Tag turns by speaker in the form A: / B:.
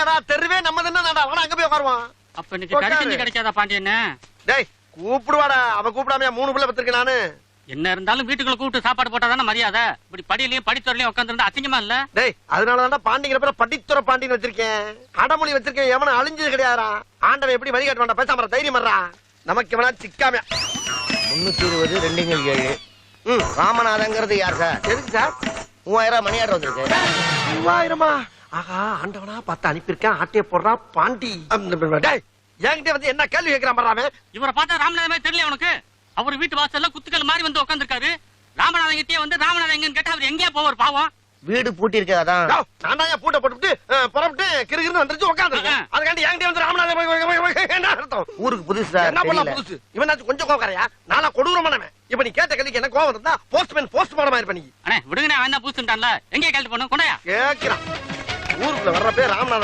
A: தெரியாதா? தெருவே நம்ம தானடா. வாடா அங்க போய் உட்காருவோம்.
B: அப்ப இன்னைக்கு கறிக்கஞ்சி கிடைக்காதா பாண்டியன்?
A: டேய் கூப்பிடுவாடா. அவ கூப்பிடாமையா 3 பிள்ளை பெற்றிருக்கேன் நானு.
B: என்ன இருந்தாலும் வீட்டுக்குள்ள கூப்பிட்டு சாப்பாடு போட்டாதானே மரியாதை. இப்படி படியிலயும் படித்துறையிலயும் உட்காந்துருந்தா அசிங்கமா இல்ல?
A: டேய் அதனாலதான்டா பாண்டிங்கிற பேர படித்துறை பாண்டின்னு வச்சிருக்கேன். அடமொழி வச்சிருக்கேன். எவனும் அழிஞ்சது கிடையாதுடா. ஆண்டவன் எப்படி வழி காட்டுவான்டா. பேசாம தைரியம் வர்றா. நமக்கு எவனா சிக்காம
C: 320 2 7. ராமநாதங்கிறது யார் சார்?
A: எதுக்கு சார்?
C: 3000 மணி ஆர்டர் வந்திருக்கு.
A: 3000மா? ஆஹா ஆண்டவனா பார்த்து அனுப்பியிருக்கேன். ஆட்டைய போடுறா பாண்டி. டேய் என்கிட்ட வந்து என்ன கேள்வி கேட்கிறான் பாரு.
B: இவரை பார்த்தா ராமநாதமே தெரியல உனக்கு? அவர் வீட்டு வாசல்ல குத்துக்கள் மாதிரி வந்து உட்காந்துருக்காரு. ராமநாதன் கிட்டே வந்து ராமநாதன் எங்கன்னு கேட்டா அவர் எங்கேயா போவார் பாவம்?
C: வீடு பூட்டி இருக்கதான்.
A: நான் தான் பூட்டை போட்டுட்டு புறப்பட்டு கிருகிருன்னு வந்துருச்சு உட்காந்துருக்கேன். அதுக்காண்டி என்கிட்ட வந்து ராமநாதன் என்ன அர்த்தம்?
C: ஊருக்கு புதுசு சார்.
A: என்ன பண்ணலாம் புதுசு? இவனாச்சும் கொஞ்சம் கோவக்காரையா? நானா கொடூரமானவன். இப்ப நீ கேட்ட கேள்விக்கு என்ன கோவம் இருந்தா போஸ்ட்மேன் போஸ்ட்மார்டம் ஆயிருப்ப நீ.
B: அண்ணே விடுங்கண்ணே, அவன் தான் பூசுட்டான்ல. எங்கே கேள்வி பண்ணும் கொண்டாயா
A: கேட்கிறான். ஊருக்குள்ள வர்றப்பே ராமநாதன்